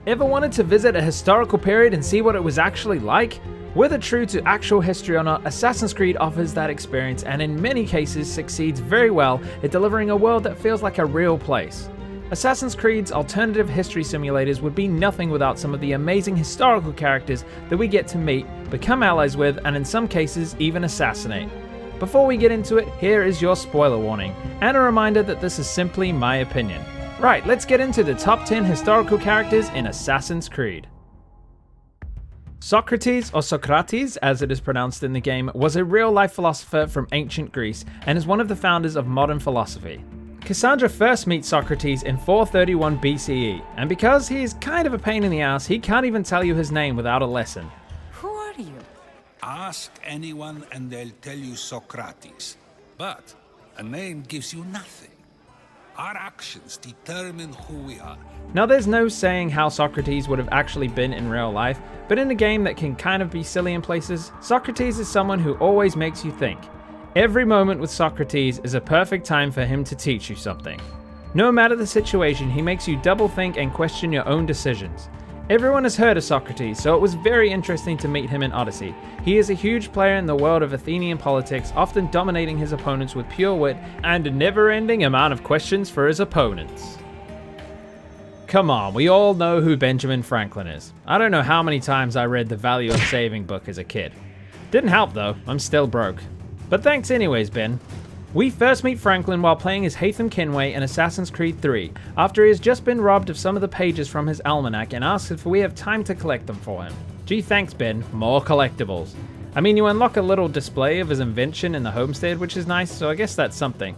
Ever wanted to visit a historical period and see what it was actually like? Whether true to actual history or not, Assassin's Creed offers that experience and in many cases succeeds very well at delivering a world that feels like a real place. Assassin's Creed's alternative history simulators would be nothing without some of the amazing historical characters that we get to meet, become allies with, and in some cases even assassinate. Before we get into it, here is your spoiler warning, and a reminder that this is simply my opinion. Right, let's get into the top 10 historical characters in Assassin's Creed. Socrates, or Socrates as it is pronounced in the game, was a real-life philosopher from ancient Greece and is one of the founders of modern philosophy. Cassandra first meets Socrates in 431 BCE, and because he's kind of a pain in the ass, he can't even tell you his name without a lesson. Who are you? Ask anyone and they'll tell you Socrates. But a name gives you nothing. Our actions determine who we are. Now there's no saying how Socrates would have actually been in real life, but in a game that can kind of be silly in places, Socrates is someone who always makes you think. Every moment with Socrates is a perfect time for him to teach you something. No matter the situation, he makes you double think and question your own decisions. Everyone has heard of Socrates, so it was very interesting to meet him in Odyssey. He is a huge player in the world of Athenian politics, often dominating his opponents with pure wit and a never-ending amount of questions for his opponents. Come on, we all know who Benjamin Franklin is. I don't know how many times I read the Value of Saving book as a kid. Didn't help though, I'm still broke. But thanks anyways, Ben. We first meet Franklin while playing as Haytham Kenway in Assassin's Creed 3, after he has just been robbed of some of the pages from his almanac and asks if we have time to collect them for him. Gee thanks Ben, more collectibles. I mean, you unlock a little display of his invention in the homestead, which is nice, so I guess that's something.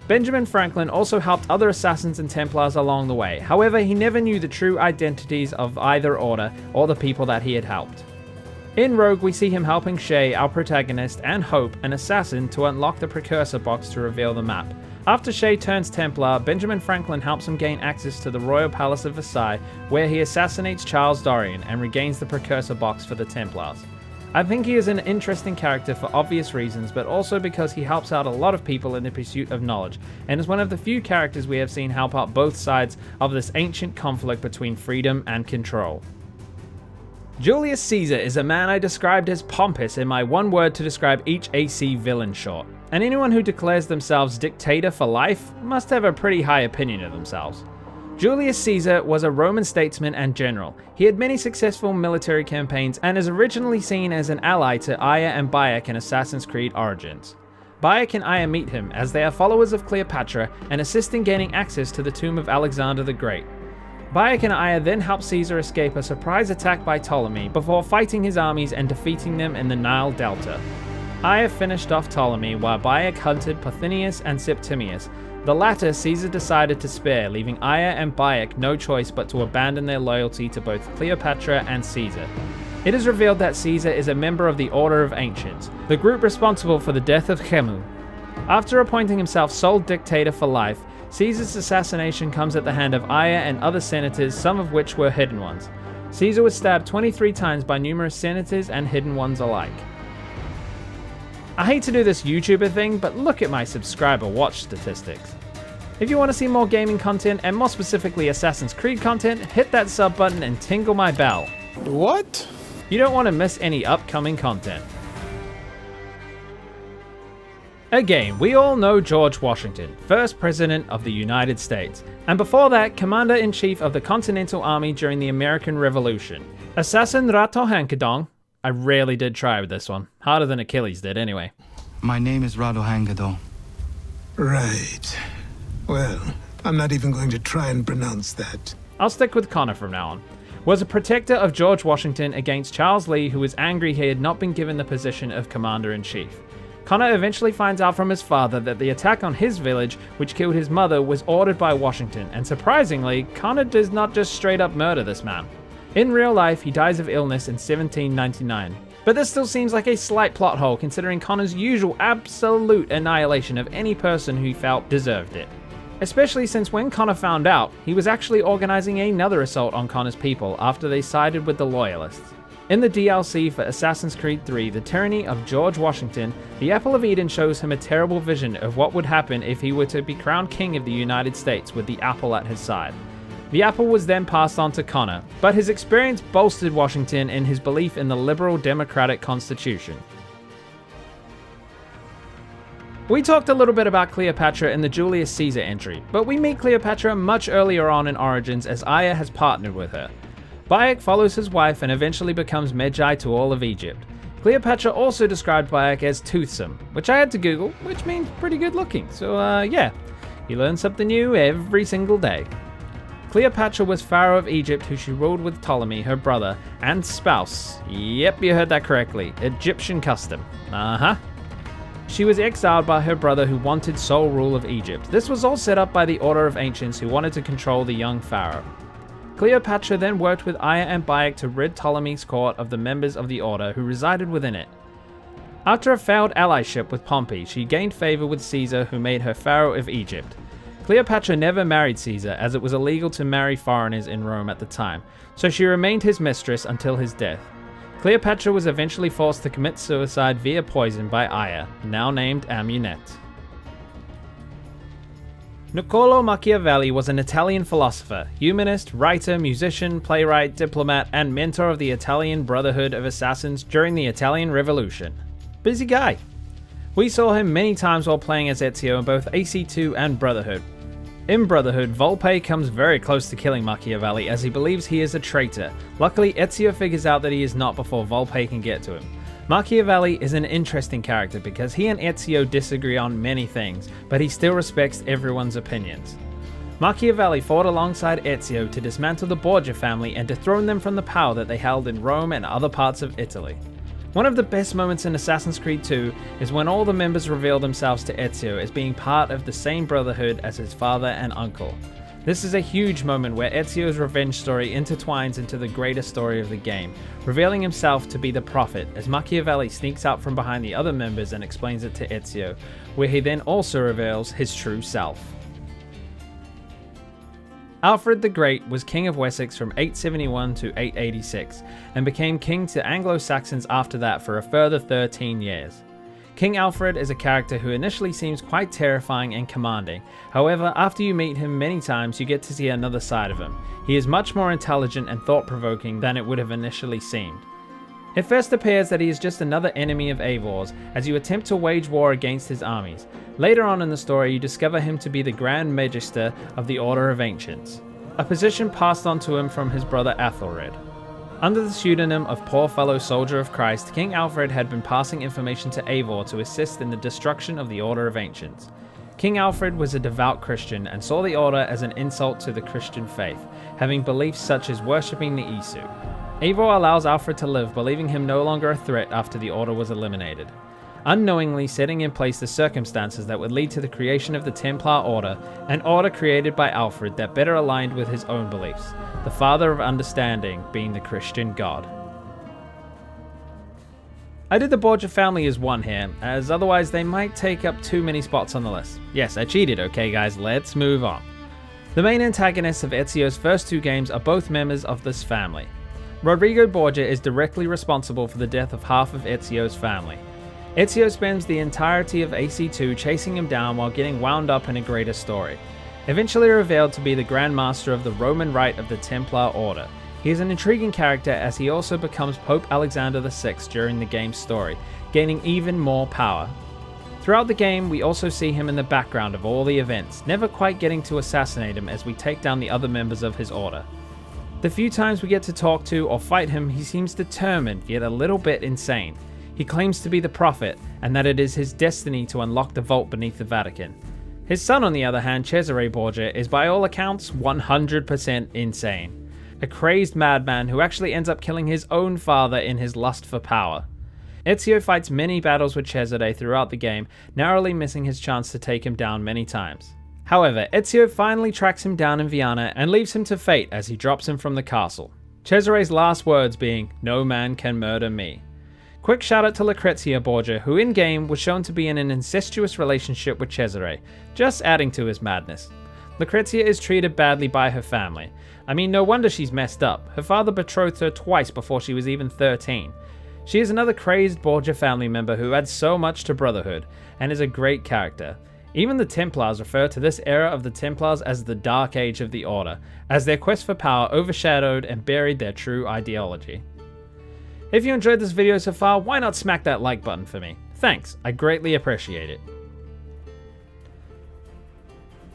Benjamin Franklin also helped other assassins and Templars along the way, however he never knew the true identities of either order or the people that he had helped. In Rogue, we see him helping Shay, our protagonist, and Hope, an assassin, to unlock the precursor box to reveal the map. After Shay turns Templar, Benjamin Franklin helps him gain access to the Royal Palace of Versailles, where he assassinates Charles Dorian and regains the precursor box for the Templars. I think he is an interesting character for obvious reasons, but also because he helps out a lot of people in the pursuit of knowledge, and is one of the few characters we have seen help out both sides of this ancient conflict between freedom and control. Julius Caesar is a man I described as pompous in my one word to describe each AC villain short, and anyone who declares themselves dictator for life must have a pretty high opinion of themselves. Julius Caesar was a Roman statesman and general. He had many successful military campaigns and is originally seen as an ally to Aya and Bayek in Assassin's Creed Origins. Bayek and Aya meet him as they are followers of Cleopatra and assist in gaining access to the tomb of Alexander the Great. Bayek and Aya then help Caesar escape a surprise attack by Ptolemy before fighting his armies and defeating them in the Nile Delta. Aya finished off Ptolemy while Bayek hunted Pothinus and Septimius. The latter Caesar decided to spare, leaving Aya and Bayek no choice but to abandon their loyalty to both Cleopatra and Caesar. It is revealed that Caesar is a member of the Order of Ancients, the group responsible for the death of Khemu. After appointing himself sole dictator for life, Caesar's assassination comes at the hand of Aya and other senators, some of which were hidden ones. Caesar was stabbed 23 times by numerous senators and hidden ones alike. I hate to do this YouTuber thing, but look at my subscriber watch statistics. If you want to see more gaming content, and more specifically Assassin's Creed content, hit that sub button and tingle my bell. What? You don't want to miss any upcoming content. Again, we all know George Washington, first President of the United States, and before that, Commander-in-Chief of the Continental Army during the American Revolution. Assassin Rat Hodor. I really did try with this one. Harder than Achilles did, anyway. My name is Rat Hodor. Right. Well, I'm not even going to try and pronounce that. I'll stick with Connor from now on. Was a protector of George Washington against Charles Lee, who was angry he had not been given the position of Commander-in-Chief. Connor eventually finds out from his father that the attack on his village, which killed his mother, was ordered by Washington, and surprisingly, Connor does not just straight up murder this man. In real life, he dies of illness in 1799. But this still seems like a slight plot hole considering Connor's usual absolute annihilation of any person who he felt deserved it. Especially since when Connor found out, he was actually organizing another assault on Connor's people after they sided with the Loyalists. In the DLC for Assassin's Creed 3, The Tyranny of George Washington, the Apple of Eden shows him a terrible vision of what would happen if he were to be crowned king of the United States with the apple at his side. The apple was then passed on to Connor, but his experience bolstered Washington in his belief in the liberal democratic constitution. We talked a little bit about Cleopatra in the Julius Caesar entry, but we meet Cleopatra much earlier on in Origins as Aya has partnered with her. Bayek follows his wife and eventually becomes Medjay to all of Egypt. Cleopatra also described Bayek as toothsome, which I had to Google, which means pretty good looking, so yeah, you learn something new every single day. Cleopatra was Pharaoh of Egypt who she ruled with Ptolemy, her brother, and spouse. Yep, you heard that correctly, Egyptian custom. She was exiled by her brother who wanted sole rule of Egypt. This was all set up by the Order of Ancients who wanted to control the young pharaoh. Cleopatra then worked with Aya and Bayek to rid Ptolemy's court of the members of the order who resided within it. After a failed allyship with Pompey, she gained favor with Caesar who made her Pharaoh of Egypt. Cleopatra never married Caesar as it was illegal to marry foreigners in Rome at the time, so she remained his mistress until his death. Cleopatra was eventually forced to commit suicide via poison by Aya, now named Amunet. Niccolò Machiavelli was an Italian philosopher, humanist, writer, musician, playwright, diplomat, and mentor of the Italian Brotherhood of Assassins during the Italian Revolution. Busy guy. We saw him many times while playing as Ezio in both AC2 and Brotherhood. In Brotherhood, Volpe comes very close to killing Machiavelli as he believes he is a traitor. Luckily, Ezio figures out that he is not before Volpe can get to him. Machiavelli is an interesting character because he and Ezio disagree on many things, but he still respects everyone's opinions. Machiavelli fought alongside Ezio to dismantle the Borgia family and dethrone them from the power that they held in Rome and other parts of Italy. One of the best moments in Assassin's Creed 2 is when all the members reveal themselves to Ezio as being part of the same brotherhood as his father and uncle. This is a huge moment where Ezio's revenge story intertwines into the greater story of the game, revealing himself to be the Prophet as Machiavelli sneaks out from behind the other members and explains it to Ezio, where he then also reveals his true self. Alfred the Great was King of Wessex from 871 to 886, and became king to Anglo-Saxons after that for a further 13 years. King Alfred is a character who initially seems quite terrifying and commanding. However, after you meet him many times, you get to see another side of him. He is much more intelligent and thought-provoking than it would have initially seemed. It first appears that he is just another enemy of Eivor's as you attempt to wage war against his armies. Later on in the story, you discover him to be the Grand Magister of the Order of Ancients, a position passed on to him from his brother Athelred. Under the pseudonym of Poor Fellow Soldier of Christ, King Alfred had been passing information to Eivor to assist in the destruction of the Order of Ancients. King Alfred was a devout Christian and saw the Order as an insult to the Christian faith, having beliefs such as worshipping the Isu. Eivor allows Alfred to live, believing him no longer a threat after the Order was eliminated, unknowingly setting in place the circumstances that would lead to the creation of the Templar Order, an order created by Alfred that better aligned with his own beliefs, the Father of Understanding being the Christian God. I did the Borgia family as one here, as otherwise they might take up too many spots on the list. Yes, I cheated, okay guys, let's move on. The main antagonists of Ezio's first two games are both members of this family. Rodrigo Borgia is directly responsible for the death of half of Ezio's family. Ezio spends the entirety of AC2 chasing him down while getting wound up in a greater story. Eventually revealed to be the Grand Master of the Roman Rite of the Templar Order, he is an intriguing character as he also becomes Pope Alexander VI during the game's story, gaining even more power. Throughout the game, we also see him in the background of all the events, never quite getting to assassinate him as we take down the other members of his order. The few times we get to talk to or fight him, he seems determined yet a little bit insane. He claims to be the Prophet, and that it is his destiny to unlock the vault beneath the Vatican. His son, on the other hand, Cesare Borgia, is by all accounts 100% insane. A crazed madman who actually ends up killing his own father in his lust for power. Ezio fights many battles with Cesare throughout the game, narrowly missing his chance to take him down many times. However, Ezio finally tracks him down in Viana and leaves him to fate as he drops him from the castle. Cesare's last words being, "No man can murder me." Quick shout out to Lucrezia Borgia, who in-game was shown to be in an incestuous relationship with Cesare, just adding to his madness. Lucrezia is treated badly by her family. I mean, no wonder she's messed up. Her father betrothed her twice before she was even 13. She is another crazed Borgia family member who adds so much to Brotherhood, and is a great character. Even the Templars refer to this era of the Templars as the Dark Age of the Order, as their quest for power overshadowed and buried their true ideology. If you enjoyed this video so far, why not smack that like button for me? Thanks, I greatly appreciate it.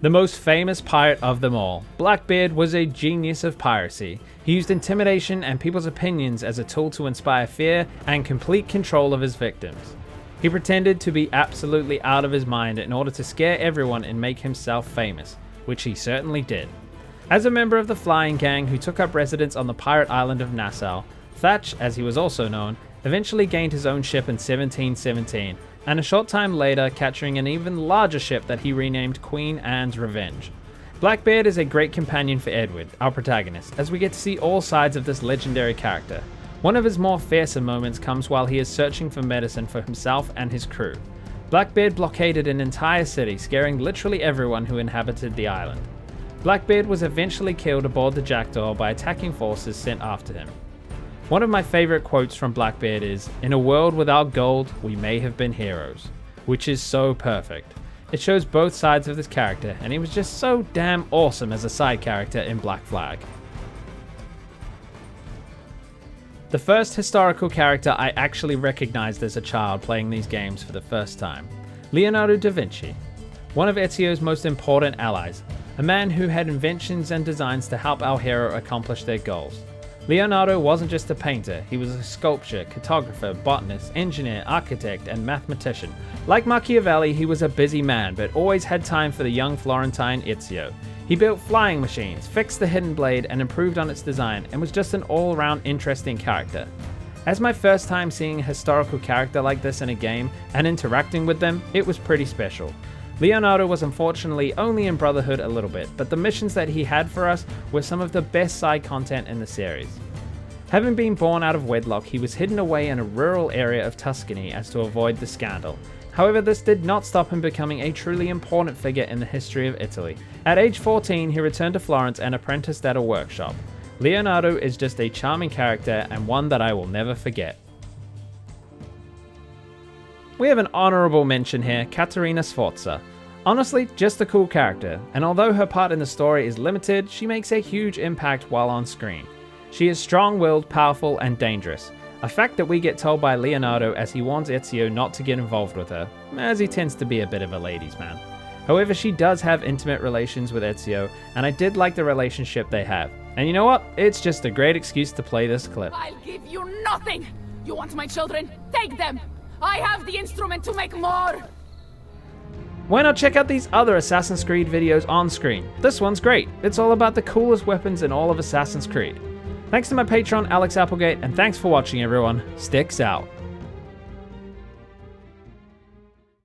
The most famous pirate of them all, Blackbeard was a genius of piracy. He used intimidation and people's opinions as a tool to inspire fear and complete control of his victims. He pretended to be absolutely out of his mind in order to scare everyone and make himself famous, which he certainly did. As a member of the flying gang who took up residence on the pirate island of Nassau, Thatch, as he was also known, eventually gained his own ship in 1717, and a short time later capturing an even larger ship that he renamed Queen Anne's Revenge. Blackbeard is a great companion for Edward, our protagonist, as we get to see all sides of this legendary character. One of his more fearsome moments comes while he is searching for medicine for himself and his crew. Blackbeard blockaded an entire city, scaring literally everyone who inhabited the island. Blackbeard was eventually killed aboard the Jackdaw by attacking forces sent after him. One of my favorite quotes from Blackbeard is, "In a world without gold, we may have been heroes," which is so perfect. It shows both sides of this character, and he was just so damn awesome as a side character in Black Flag. The first historical character I actually recognized as a child playing these games for the first time, Leonardo da Vinci. One of Ezio's most important allies, a man who had inventions and designs to help our hero accomplish their goals. Leonardo wasn't just a painter, he was a sculptor, cartographer, botanist, engineer, architect, and mathematician. Like Machiavelli, he was a busy man, but always had time for the young Florentine Ezio. He built flying machines, fixed the hidden blade, and improved on its design, and was just an all-around interesting character. As my first time seeing a historical character like this in a game, and interacting with them, it was pretty special. Leonardo was unfortunately only in Brotherhood a little bit, but the missions that he had for us were some of the best side content in the series. Having been born out of wedlock, he was hidden away in a rural area of Tuscany as to avoid the scandal. However, this did not stop him becoming a truly important figure in the history of Italy. At age 14, he returned to Florence and apprenticed at a workshop. Leonardo is just a charming character and one that I will never forget. We have an honorable mention here, Caterina Sforza. Honestly, just a cool character, and although her part in the story is limited, she makes a huge impact while on screen. She is strong-willed, powerful, and dangerous, a fact that we get told by Leonardo as he warns Ezio not to get involved with her, as he tends to be a bit of a ladies' man. However, she does have intimate relations with Ezio, and I did like the relationship they have. And you know what? It's just a great excuse to play this clip. I'll give you nothing! You want my children? Take them! I have the instrument to make more! Why not check out these other Assassin's Creed videos on screen? This one's great. It's all about the coolest weapons in all of Assassin's Creed. Thanks to my patron Alex Applegate, and thanks for watching everyone. Stickz out.